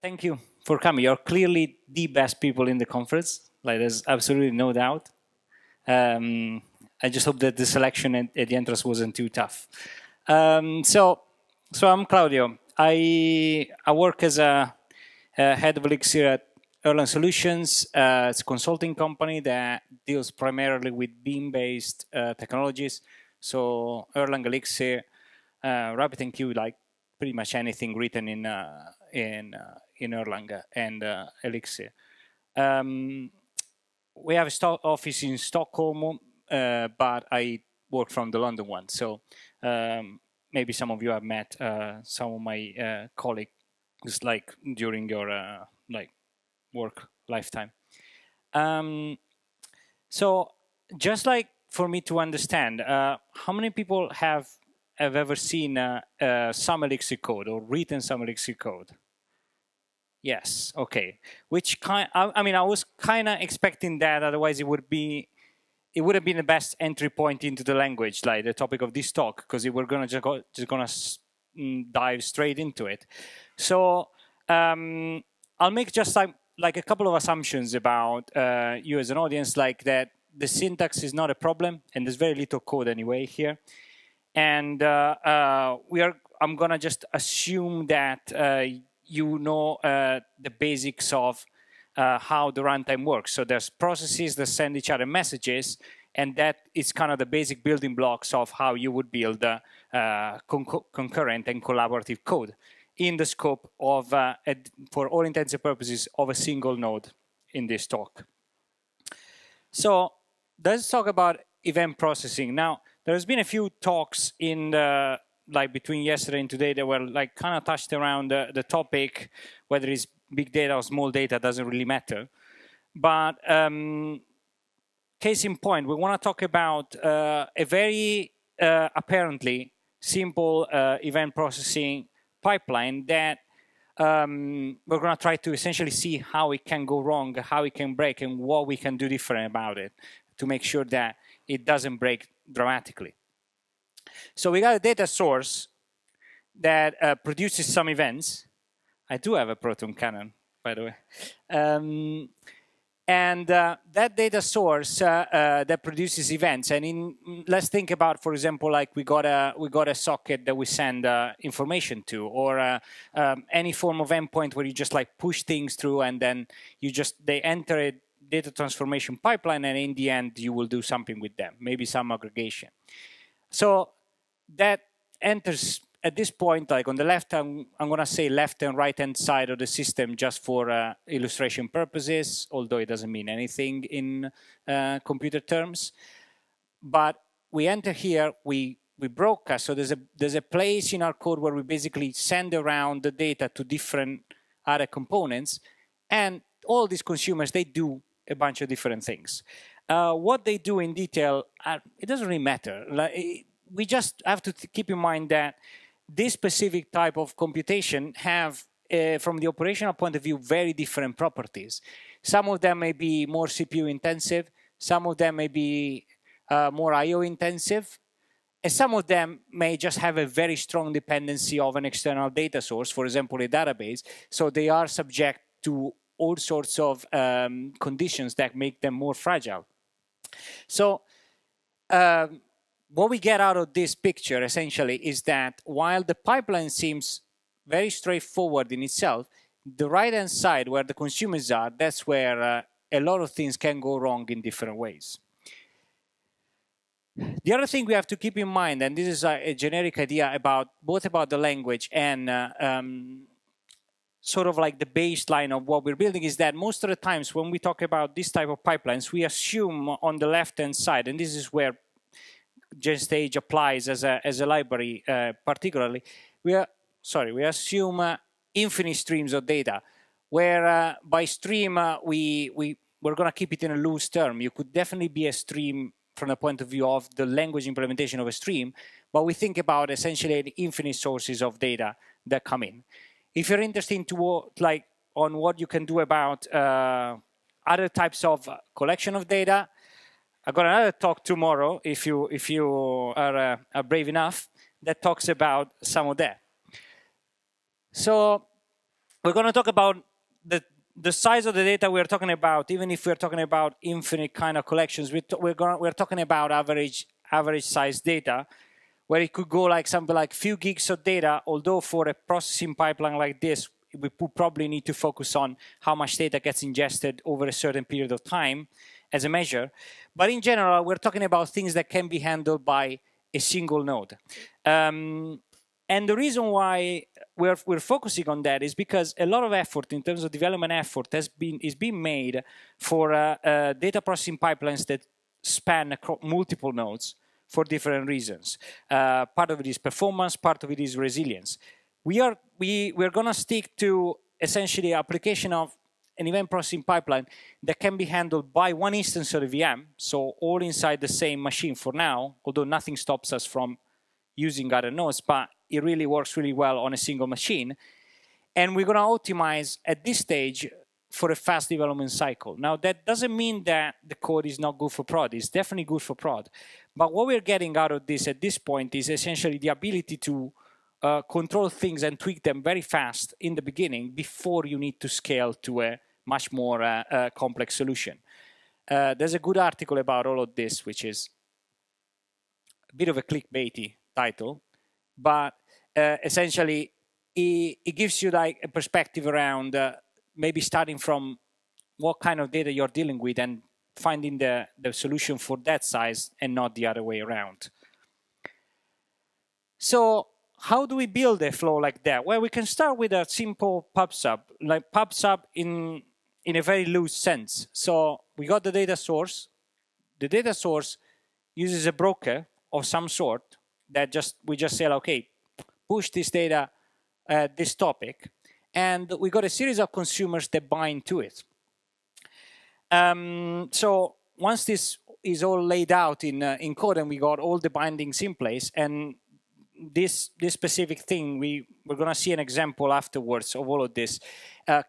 Thank you for coming. You're clearly the best people in the conference. Like, there's absolutely no doubt. I just hope that the selection at the entrance wasn't too tough. So I'm Claudio. I work as a head of Elixir at Erlang Solutions. It's a consulting company that deals primarily with Beam-based technologies. So Erlang, Elixir, RabbitMQ, like pretty much anything written in Erlang and Elixir. We have a office in Stockholm, but I work from the London one. So maybe some of you have met some of my colleagues like during your work lifetime. So just like for me to understand, how many people have ever seen some Elixir code or written some Elixir code? Yes, okay. Which kind? I mean, I was kind of expecting that. Otherwise, it would have been the best entry point into the language, like the topic of this talk, because we're gonna just gonna dive straight into it. So I'll make just like a couple of assumptions about you as an audience, like that the syntax is not a problem, and there's very little code anyway here. And I'm gonna just assume that you know the basics of how the runtime works. So there's processes that send each other messages, and that is kind of the basic building blocks of how you would build concurrent and collaborative code in the scope of, for all intents and purposes, of a single node in this talk. So let's talk about event processing. Now, there's been a few talks in the, like between yesterday and today that were like kind of touched around the topic, whether it's big data or small data, doesn't really matter. But case in point, we want to talk about a very apparently simple event processing pipeline that we're going to try to essentially see how it can go wrong, how it can break, and what we can do different about it to make sure that it doesn't break dramatically. So we got a data source that produces some events. I do have a Proton cannon, by the way. And that data source that produces events, and let's think about, for example, like we got a socket that we send information to, or any form of endpoint where you just like push things through, and then they enter a data transformation pipeline, and in the end you will do something with them, maybe some aggregation. So that enters at this point, like on the left, I'm going to say left and right hand side of the system just for illustration purposes, although it doesn't mean anything in computer terms. But we enter here, we broadcast. So there's a place in our code where we basically send around the data to different other components, and all these consumers, they do a bunch of different things. What they do in detail, it doesn't really matter. We just have to keep in mind that this specific type of computation have, from the operational point of view, very different properties. Some of them may be more CPU intensive, some of them may be more IO intensive, and some of them may just have a very strong dependency of an external data source, for example, a database, so they are subject to all sorts of conditions that make them more fragile. So what we get out of this picture, essentially, is that while the pipeline seems very straightforward in itself, the right-hand side, where the consumers are, that's where a lot of things can go wrong in different ways. The other thing we have to keep in mind, and this is a generic idea about both about the language and sort of like the baseline of what we're building, is that most of the times when we talk about this type of pipelines, we assume on the left-hand side, and this is where GenStage applies as a library particularly, we assume infinite streams of data, where by stream we're going to keep it in a loose term. You could definitely be a stream from the point of view of the language implementation of a stream, but we think about essentially the infinite sources of data that come in. If you're interested on what you can do about other types of collection of data, I've got another talk tomorrow, if you are brave enough, that talks about some of that. So we're going to talk about the size of the data we're talking about. Even if we're talking about infinite kind of collections, we're talking about average size data, where it could go like something like few gigs of data, although for a processing pipeline like this, we probably need to focus on how much data gets ingested over a certain period of time as a measure. But in general, we're talking about things that can be handled by a single node. And the reason why we're focusing on that is because a lot of effort in terms of development effort is being made for data processing pipelines that span across multiple nodes for different reasons. Part of it is performance, part of it is resilience. We're going to stick to essentially application of an event processing pipeline that can be handled by one instance of the VM, so all inside the same machine for now, although nothing stops us from using other nodes, but it really works really well on a single machine. And we're going to optimize at this stage for a fast development cycle. Now, that doesn't mean that the code is not good for prod. It's definitely good for prod. But what we're getting out of this at this point is essentially the ability to control things and tweak them very fast in the beginning before you need to scale to a much more complex solution. There's a good article about all of this, which is a bit of a clickbaity title, but essentially it gives you like a perspective around maybe starting from what kind of data you're dealing with and finding the solution for that size and not the other way around. So how do we build a flow like that? Well, we can start with a simple PUBSUB, like PUBSUB in a very loose sense. So we got the data source. The data source uses a broker of some sort that we just say, okay, push this data, this topic, and we got a series of consumers that bind to it. So once this is all laid out in code and we got all the bindings in place, and this specific thing, we're going to see an example afterwards of all of this,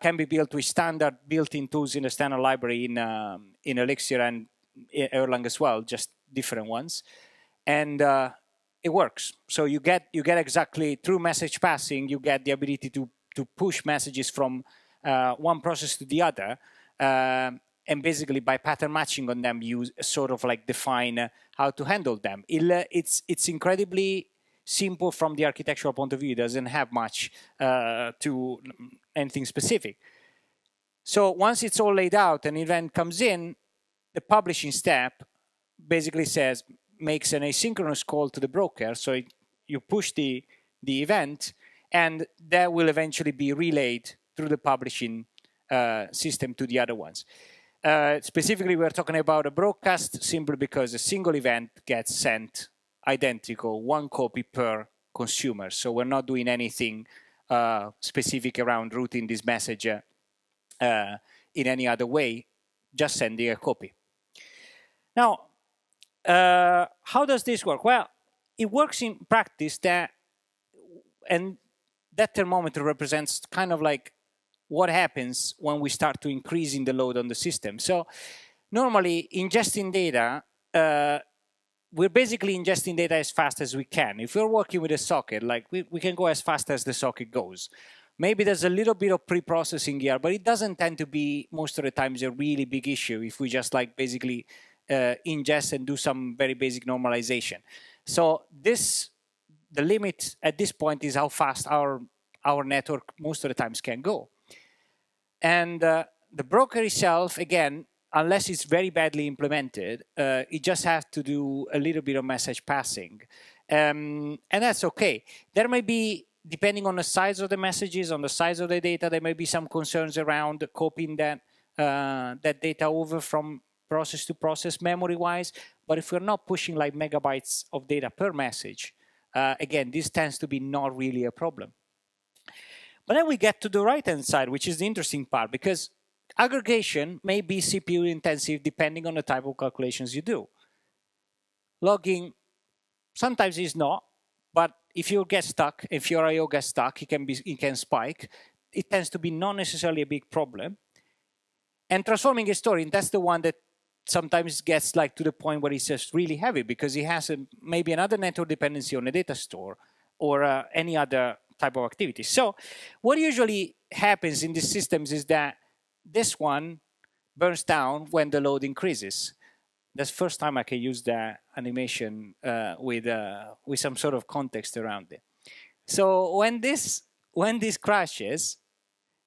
can be built with standard built-in tools in the standard library in Elixir and Erlang as well, just different ones. And it works. So you get exactly through message passing, you get the ability to push messages from one process to the other. And basically by pattern matching on them, you sort of like define how to handle them. It's incredibly simple from the architectural point of view. It doesn't have much to anything specific. So once it's all laid out and event comes in, the publishing step basically makes an asynchronous call to the broker. So you push the event, and that will eventually be relayed through the publishing system to the other ones. Specifically, we're talking about a broadcast simply because a single event gets sent identical, one copy per consumer. So we're not doing anything specific around routing this message in any other way, just sending a copy. Now, how does this work? Well, it works in practice and that thermometer represents kind of like what happens when we start to increasing the load on the system. So normally ingesting data, we're basically ingesting data as fast as we can. If we're working with a socket, like we can go as fast as the socket goes. Maybe there's a little bit of pre-processing here, but it doesn't tend to be most of the times a really big issue if we just like basically ingest and do some very basic normalization. So the limit at this point is how fast our network most of the times can go. And the broker itself, again, unless it's very badly implemented, it just has to do a little bit of message passing. And that's okay. There may be, depending on the size of the messages, on the size of the data, there may be some concerns around copying that data over from process to process memory-wise. But if we're not pushing like megabytes of data per message, again, this tends to be not really a problem. But then we get to the right-hand side, which is the interesting part, because aggregation may be CPU intensive depending on the type of calculations you do. Logging sometimes is not, but if you get stuck, if your I/O gets stuck, it can spike. It tends to be not necessarily a big problem. And transforming a story, that's the one that sometimes gets like to the point where it's just really heavy because it has maybe another network dependency on a data store or any other type of activity. So what usually happens in these systems is that this one burns down when the load increases. That's the first time I can use that animation with some sort of context around it. So when this crashes,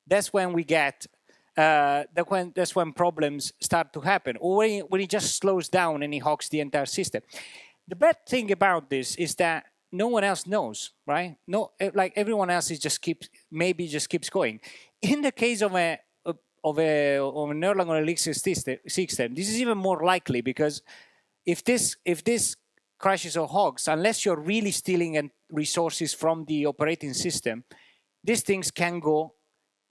that's when we get that's when problems start to happen, or when it just slows down and it hogs the entire system. The bad thing about this is that no one else knows, right? No, like everyone else is just keeps going. In the case of an Erlang or Elixir system, this is even more likely, because if this crashes or hogs, unless you're really stealing resources from the operating system, these things can go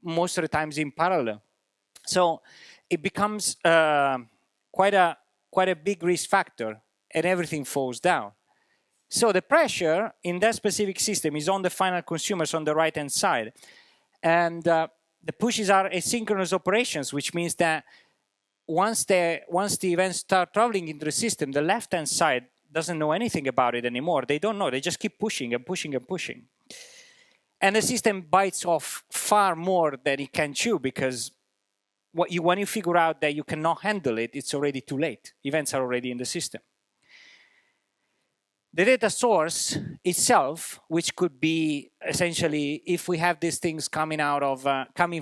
most of the times in parallel. So it becomes quite a big risk factor, and everything falls down. So the pressure in that specific system is on the final consumers on the right-hand side. And the pushes are asynchronous operations, which means that once the events start traveling into the system, the left-hand side doesn't know anything about it anymore. They don't know. They just keep pushing and pushing and pushing. And the system bites off far more than it can chew, because when you figure out that you cannot handle it, it's already too late. Events are already in the system. The data source itself, which could be essentially, if we have these things coming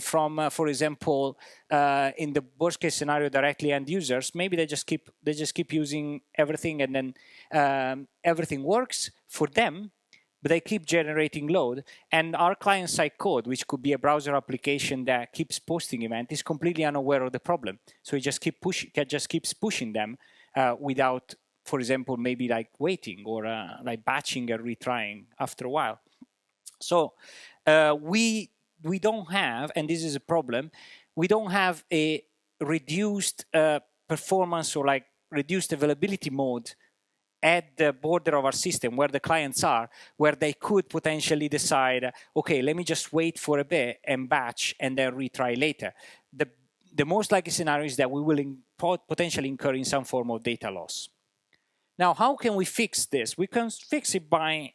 from, for example, in the worst case scenario, directly end users, maybe they just keep using everything, and then everything works for them, but they keep generating load. And our client-side code, which could be a browser application that keeps posting event, is completely unaware of the problem. So it just keeps pushing them without, for example, maybe like waiting or like batching and retrying after a while. So we don't have, and this is a problem, we don't have a reduced performance or like reduced availability mode at the border of our system where the clients are, where they could potentially decide, okay, let me just wait for a bit and batch and then retry later. The most likely scenario is that we will potentially incur in some form of data loss. Now, how can we fix this? We can fix it by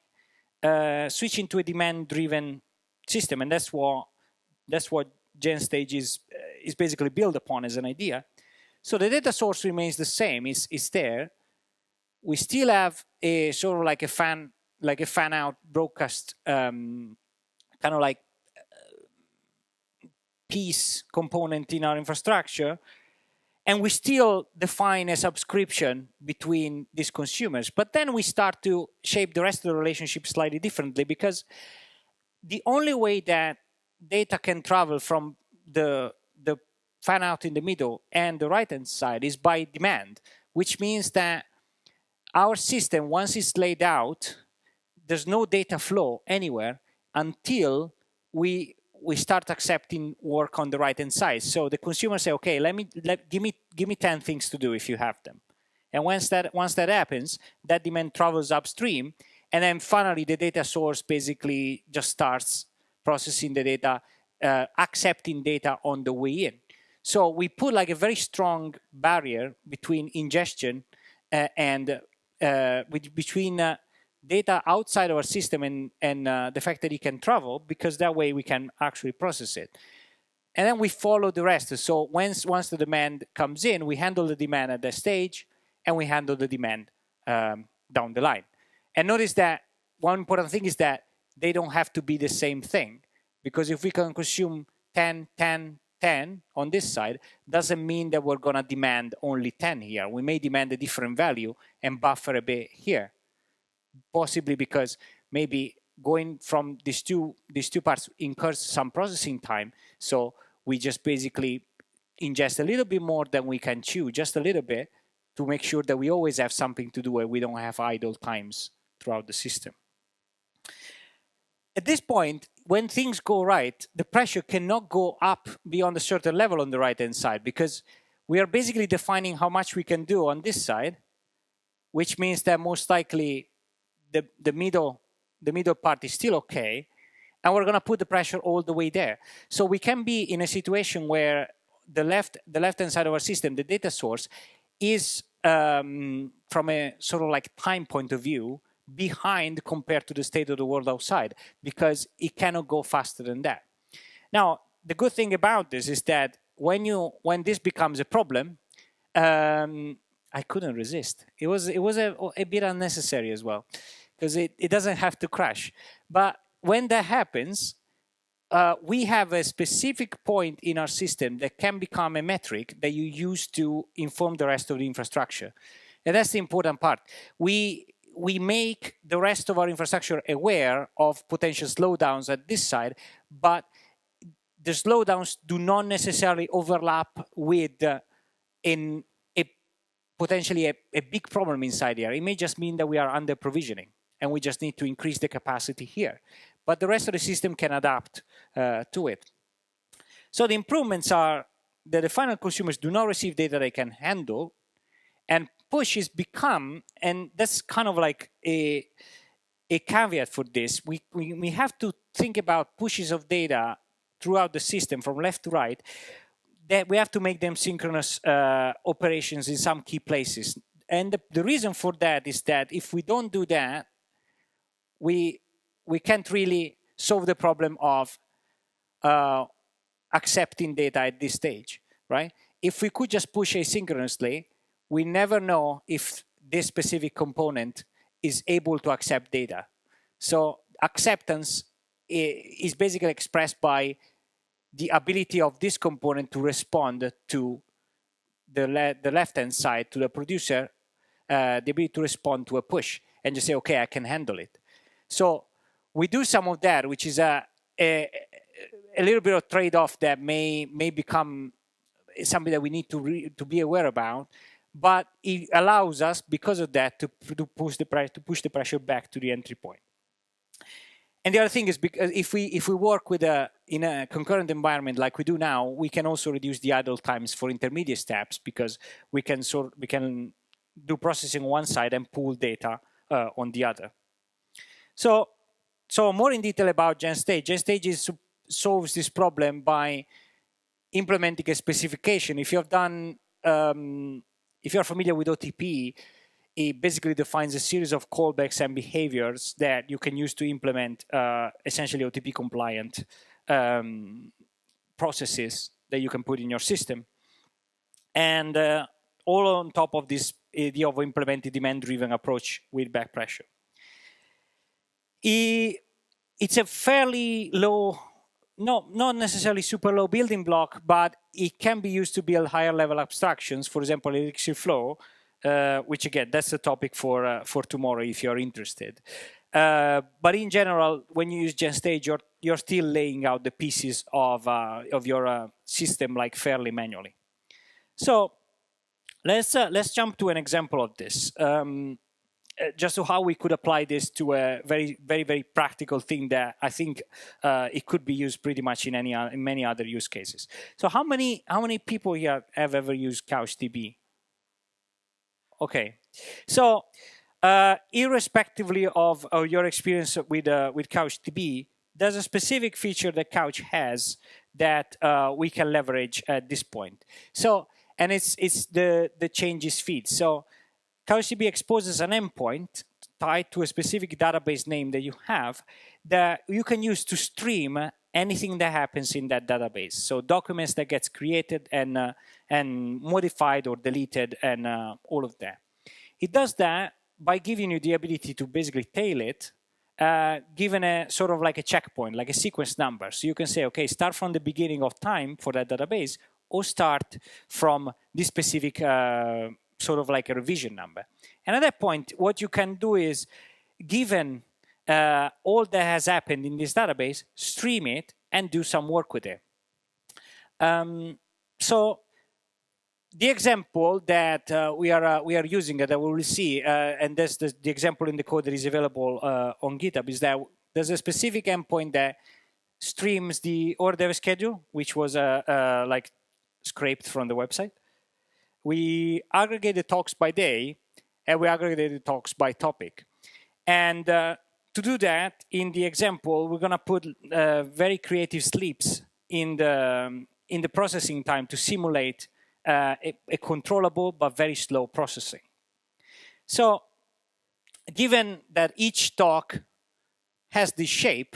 switching to a demand-driven system, and that's what GenStage is basically built upon as an idea. So the data source remains the same; it's there. We still have a sort of like a fan out broadcast kind of like piece component in our infrastructure. And we still define a subscription between these consumers. But then we start to shape the rest of the relationship slightly differently, because the only way that data can travel from the fan out in the middle and the right-hand side is by demand, which means that our system, once it's laid out, there's no data flow anywhere until we start accepting work on the right-hand side. So the consumer say, okay, give me 10 things to do if you have them. And once that happens, that demand travels upstream, and then finally the data source basically just starts processing the data, accepting data on the way in. So we put like a very strong barrier between ingestion and between data outside our system and the fact that it can travel, because that way we can actually process it. And then we follow the rest. So once the demand comes in, we handle the demand at that stage, and we handle the demand down the line. And notice that one important thing is that they don't have to be the same thing, because if we can consume 10, 10, 10 on this side, doesn't mean that we're going to demand only 10 here. We may demand a different value and buffer a bit here, possibly because maybe going from these two parts incurs some processing time. So we just basically ingest a little bit more than we can chew, just a little bit, to make sure that we always have something to do and we don't have idle times throughout the system. At this point, when things go right, the pressure cannot go up beyond a certain level on the right-hand side, because we are basically defining how much we can do on this side, which means that most likely the middle part is still okay, and we're going to put the pressure all the way there. So we can be in a situation where the left-hand side of our system, the data source, is from a sort of like time point of view, behind compared to the state of the world outside, because it cannot go faster than that. Now, the good thing about this is that when this becomes a problem, I couldn't resist. It was a bit unnecessary as well, because it doesn't have to crash. But when that happens, we have a specific point in our system that can become a metric that you use to inform the rest of the infrastructure. And that's the important part. We make the rest of our infrastructure aware of potential slowdowns at this side, but the slowdowns do not necessarily overlap with potentially a big problem inside here. It may just mean that we are under provisioning and we just need to increase the capacity here. But the rest of the system can adapt to it. So the improvements are that the final consumers do not receive data they can handle, and pushes become, and that's kind of like a caveat for this, we have to think about pushes of data throughout the system from left to right, that we have to make them synchronous operations in some key places. And the reason for that is that if we don't do that, we can't really solve the problem of accepting data at this stage, right? If we could just push asynchronously, we never know if this specific component is able to accept data. So acceptance is basically expressed by the ability of this component to respond to the left-hand side, to the producer, the ability to respond to a push and just say, okay, I can handle it. So we do some of that, which is a little bit of trade-off that may become something that we need to be aware about, but it allows us, because of that, to push the pressure back to the entry point. And the other thing is, because if we work in a concurrent environment like we do now, we can also reduce the idle times for intermediate steps, because we can do processing on one side and pool data on the other. So more in detail about GenStage. GenStage solves this problem by implementing a specification. If you have done, if you're familiar with OTP, it basically defines a series of callbacks and behaviors that you can use to implement essentially OTP compliant processes that you can put in your system. And all on top of this idea of implementing demand-driven approach with back pressure. It's a fairly low, not necessarily super low building block, but it can be used to build higher level abstractions, for example, Elixir flow, which again, that's a topic for tomorrow if you're interested. But in general, when you use GenStage, you're still laying out the pieces of your system like fairly manually. So let's jump to an example of this. Just so how we could apply this to a very, very, very practical thing that I think it could be used pretty much in many other use cases. So how many people here have ever used CouchDB? Okay, so irrespectively of your experience with CouchDB, there's a specific feature that Couch has that we can leverage at this point. So, and it's the changes feed. So CouchDB exposes an endpoint tied to a specific database name that you have that you can use to stream anything that happens in that database. So documents that gets created and modified or deleted and all of that. It does that by giving you the ability to basically tail it, given a sort of like a checkpoint, like a sequence number. So you can say, okay, start from the beginning of time for that database, or start from this specific sort of like a revision number. And at that point, what you can do is, given all that has happened in this database, stream it and do some work with it. So the example that we are using that we will see, and that's the example in the code that is available on GitHub, is that there's a specific endpoint that streams the Øredev schedule, which was like scraped from the website. We aggregate the talks by day, and we aggregate the talks by topic. And to do that, in the example, we're going to put very creative sleeps in the processing time to simulate a controllable but very slow processing. So given that each talk has this shape,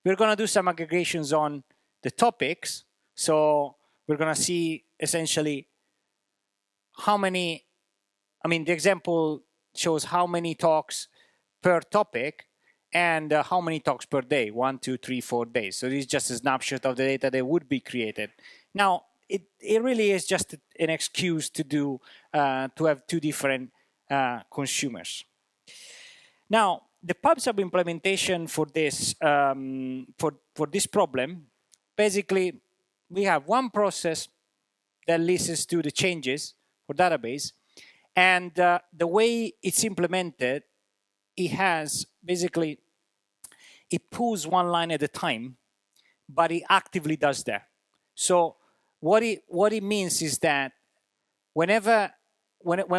we're going to do some aggregations on the topics. So we're going to see essentially how many, the example shows how many talks per topic and how many talks per day, 1, 2, 3, 4 days. So this is just a snapshot of the data that would be created. Now, it really is just an excuse to do, to have two different consumers. Now, the PUBSUB implementation for this, for this problem, basically, we have one process that listens to the changes for database, and the way it's implemented, it has basically, it pulls one line at a time, but it actively does that. So what it means is that when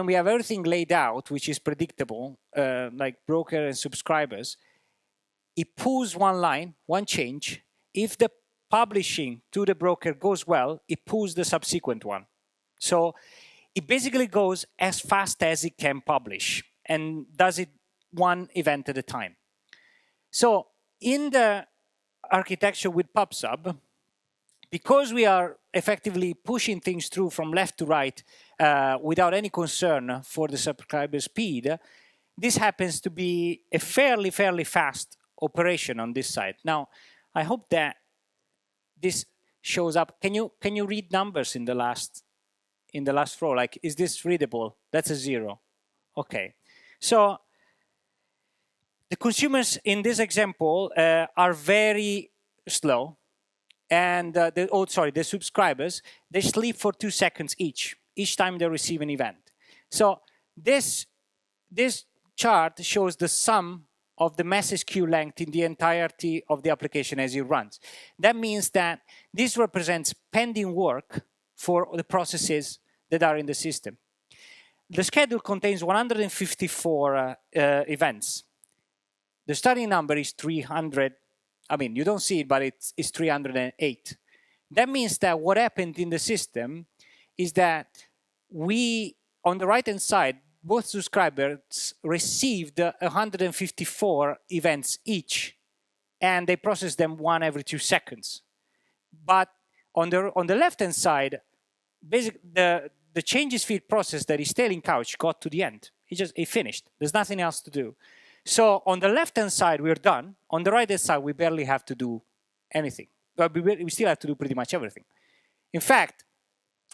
we have everything laid out, which is predictable, like broker and subscribers, it pulls one line, one change. If the publishing to the broker goes well, it pulls the subsequent one. So it basically goes as fast as it can publish and does it one event at a time. So in the architecture with PUBSUB, because we are effectively pushing things through from left to right without any concern for the subscriber speed, this happens to be a fairly fast operation on this side. Now, I hope that this shows up. Can you read numbers in the last row? Like, is this readable? That's a 0. Okay. So the consumers in this example are very slow. And the subscribers, they sleep for 2 seconds each time they receive an event. So this chart shows the sum of the message queue length in the entirety of the application as it runs. That means that this represents pending work for the processes that are in the system. The schedule contains 154 events. The starting number is 300. You don't see it, but it's 308. That means that what happened in the system is that we, on the right-hand side, both subscribers received 154 events each, and they processed them one every 2 seconds. But on the left-hand side, basically the changes feed process that is tailing couch got to the end. It finished. There's nothing else to do. So on the left-hand side, we're done. On the right-hand side, we barely have to do anything. But we still have to do pretty much everything. In fact,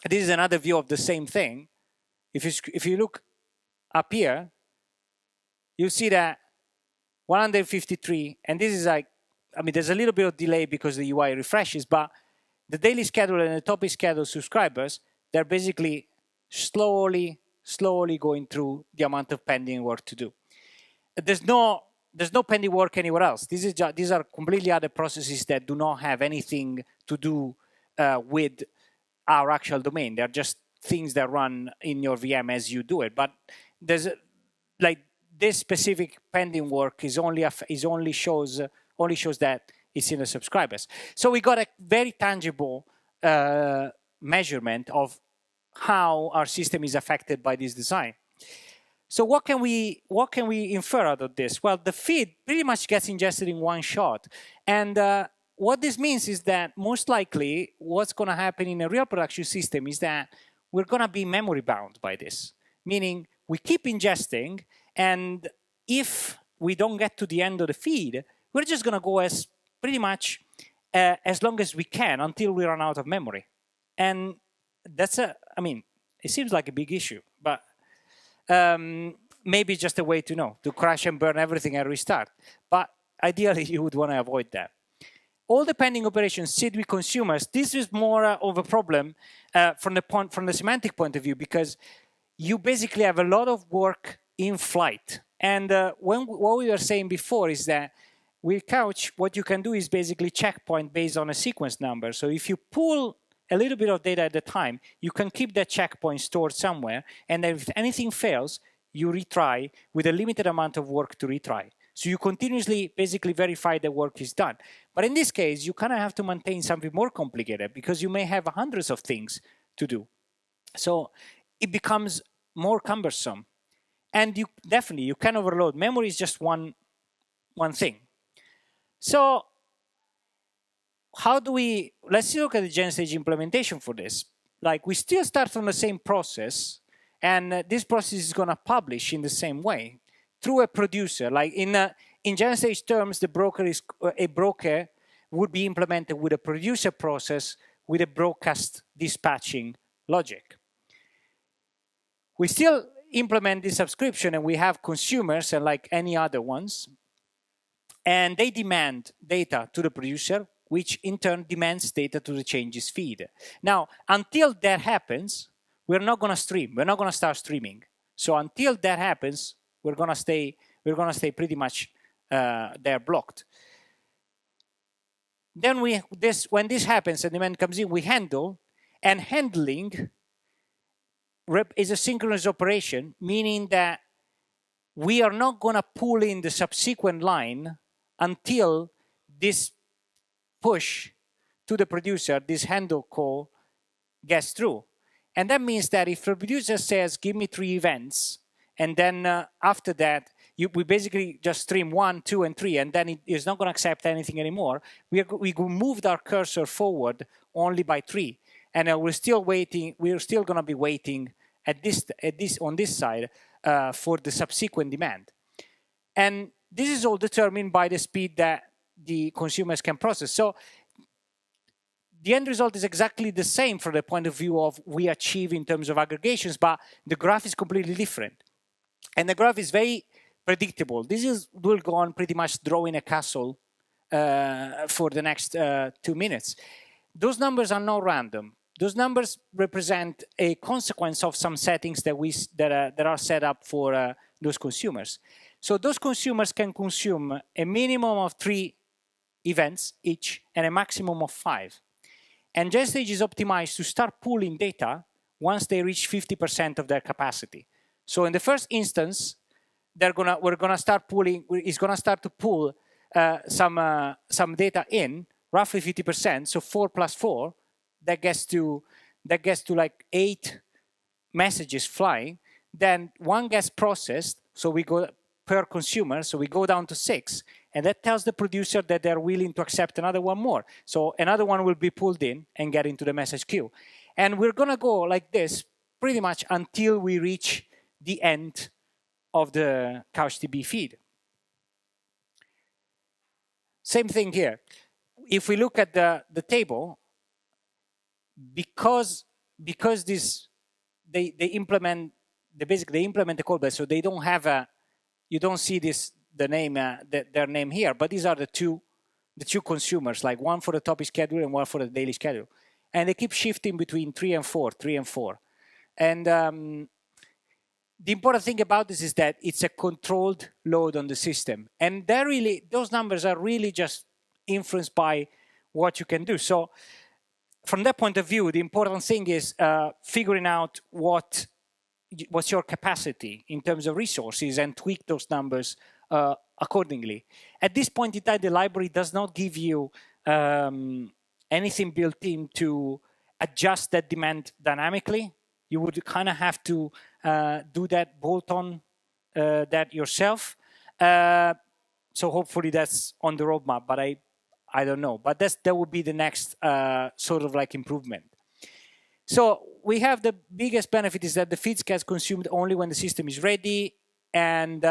this is another view of the same thing. If you look up here, you'll see that 153, and this is like, there's a little bit of delay because the UI refreshes, but the daily schedule and the topic schedule subscribers, they're basically slowly going through the amount of pending work to do. There's no pending work anywhere else. These are completely other processes that do not have anything to do with our actual domain. They're just things that run in your VM as you do it. But there's like this specific pending work only shows that it's in the subscribers. So we got a very tangible measurement of how our system is affected by this design. So what can we infer out of this? Well, the feed pretty much gets ingested in one shot. And what this means is that most likely what's going to happen in a real production system is that we're going to be memory bound by this. Meaning we keep ingesting, and if we don't get to the end of the feed, we're just going to go as pretty much as long as we can until we run out of memory. And that's it seems like a big issue, but maybe just a way to crash and burn everything and restart. But ideally, you would want to avoid that. All the pending operations sit with consumers. This is more of a problem from the semantic point of view, because you basically have a lot of work in flight. And what we were saying before is that with Couch, what you can do is basically checkpoint based on a sequence number. So if you pull a little bit of data at a time, you can keep that checkpoint stored somewhere, and then if anything fails, you retry with a limited amount of work to retry. So you continuously basically verify the work is done. But in this case, you kind of have to maintain something more complicated because you may have hundreds of things to do. So it becomes more cumbersome. And you definitely, you can overload. Memory is just one thing. So how do we, let's look at the GenStage implementation for this. Like, we still start from the same process, and this process is going to publish in the same way through a producer. Like in GenStage terms, the broker is a broker would be implemented with a producer process with a broadcast dispatching logic. We still implement the subscription, and we have consumers and like any other ones, and they demand data to the producer, which in turn demands data to the changes feed. Now, until that happens, we're not going to stream. We're not going to start streaming. So until that happens, we're going to stay pretty much there blocked. Then when this happens and demand comes in, we handle, and handling is a synchronous operation, meaning that we are not going to pull in the subsequent line until this push to the producer, this handle call, gets through. And that means that if the producer says, give me 3 events, and then after that, we basically just stream 1, 2, and 3, and then it is not going to accept anything anymore. We moved our cursor forward only by 3, and we're still waiting. We're still going to be waiting on this side for the subsequent demand. And this is all determined by the speed that the consumers can process. So the end result is exactly the same from the point of view of we achieve in terms of aggregations, but the graph is completely different. And the graph is very predictable. Will go on pretty much drawing a castle for the next 2 minutes. Those numbers are not random. Those numbers represent a consequence of some settings that are set up for those consumers. So those consumers can consume a minimum of 3 events each and a maximum of 5. And GenStage is optimized to start pulling data once they reach 50% of their capacity. So in the first instance, we're gonna start pulling. It's gonna start to pull some data in, roughly 50%. So 4 plus 4, that gets to like 8 messages flying. Then 1 gets processed. So we go per consumer. So we go down to 6. And that tells the producer that they're willing to accept another 1 more. So another 1 will be pulled in and get into the message queue. And we're going to go like this pretty much until we reach the end of the CouchDB feed. Same thing here. If we look at the table, because they implement the callback, so they don't have you don't see the name their name here, but these are the two consumers, like 1 for the topic schedule and 1 for the daily schedule, and they keep shifting between 3 and 4, 3 and 4, and the important thing about this is that it's a controlled load on the system, and those numbers are really just influenced by what you can do. So from that point of view, the important thing is figuring out what's your capacity in terms of resources and tweak those numbers accordingly. At this point in time, the library does not give you anything built in to adjust that demand dynamically. You would kind of have to do that, bolt on that yourself. So hopefully that's on the roadmap, but I don't know. But that would be the next sort of like improvement. So we have the biggest benefit is that the feeds gets consumed only when the system is ready, and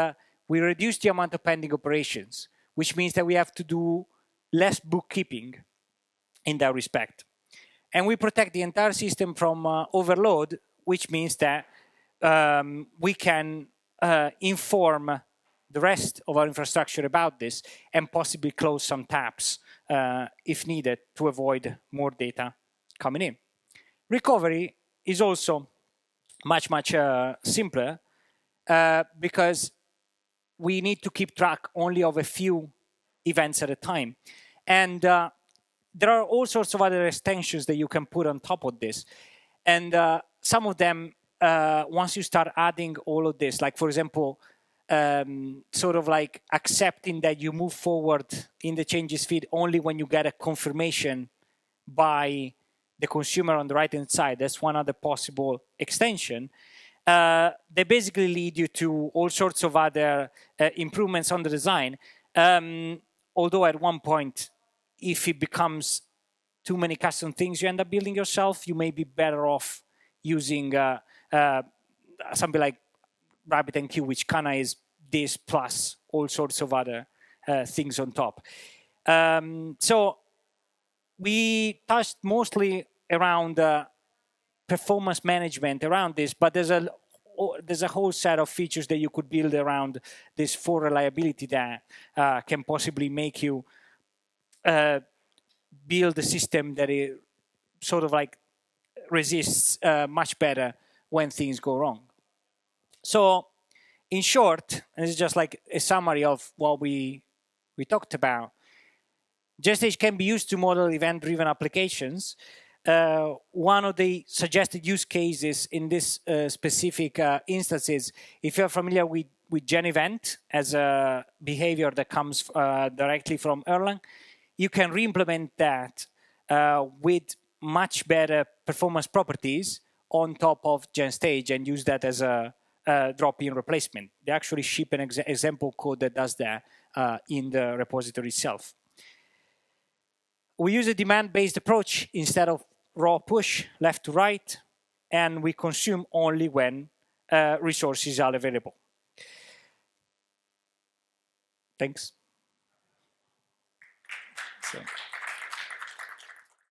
we reduce the amount of pending operations, which means that we have to do less bookkeeping in that respect. And we protect the entire system from overload, which means that we can inform the rest of our infrastructure about this and possibly close some tabs if needed to avoid more data coming in. Recovery is also much simpler because we need to keep track only of a few events at a time. And there are all sorts of other extensions that you can put on top of this. And some of them, once you start adding all of this, like for example, sort of like accepting that you move forward in the changes feed only when you get a confirmation by the consumer on the right-hand side. That's one other possible extension. they basically lead you to all sorts of other improvements on the design. Although at one point, if it becomes too many custom things you end up building yourself, you may be better off using something like RabbitMQ, which kind of is this plus all sorts of other things on top. So we touched mostly around performance management around this, but there's a whole set of features that you could build around this for reliability that can possibly make you build a system that it sort of like resists much better when things go wrong. So in short, and this is just like a summary of what we talked about, GenStage can be used to model event-driven applications. One of the suggested use cases in this specific instance is, if you're familiar with GenEvent as a behavior that comes directly from Erlang, you can re-implement that with much better performance properties on top of GenStage and use that as a drop-in replacement. They actually ship an example code that does that in the repository itself. We use a demand-based approach instead of raw push left to right, and we consume only when resources are available. Thanks. So.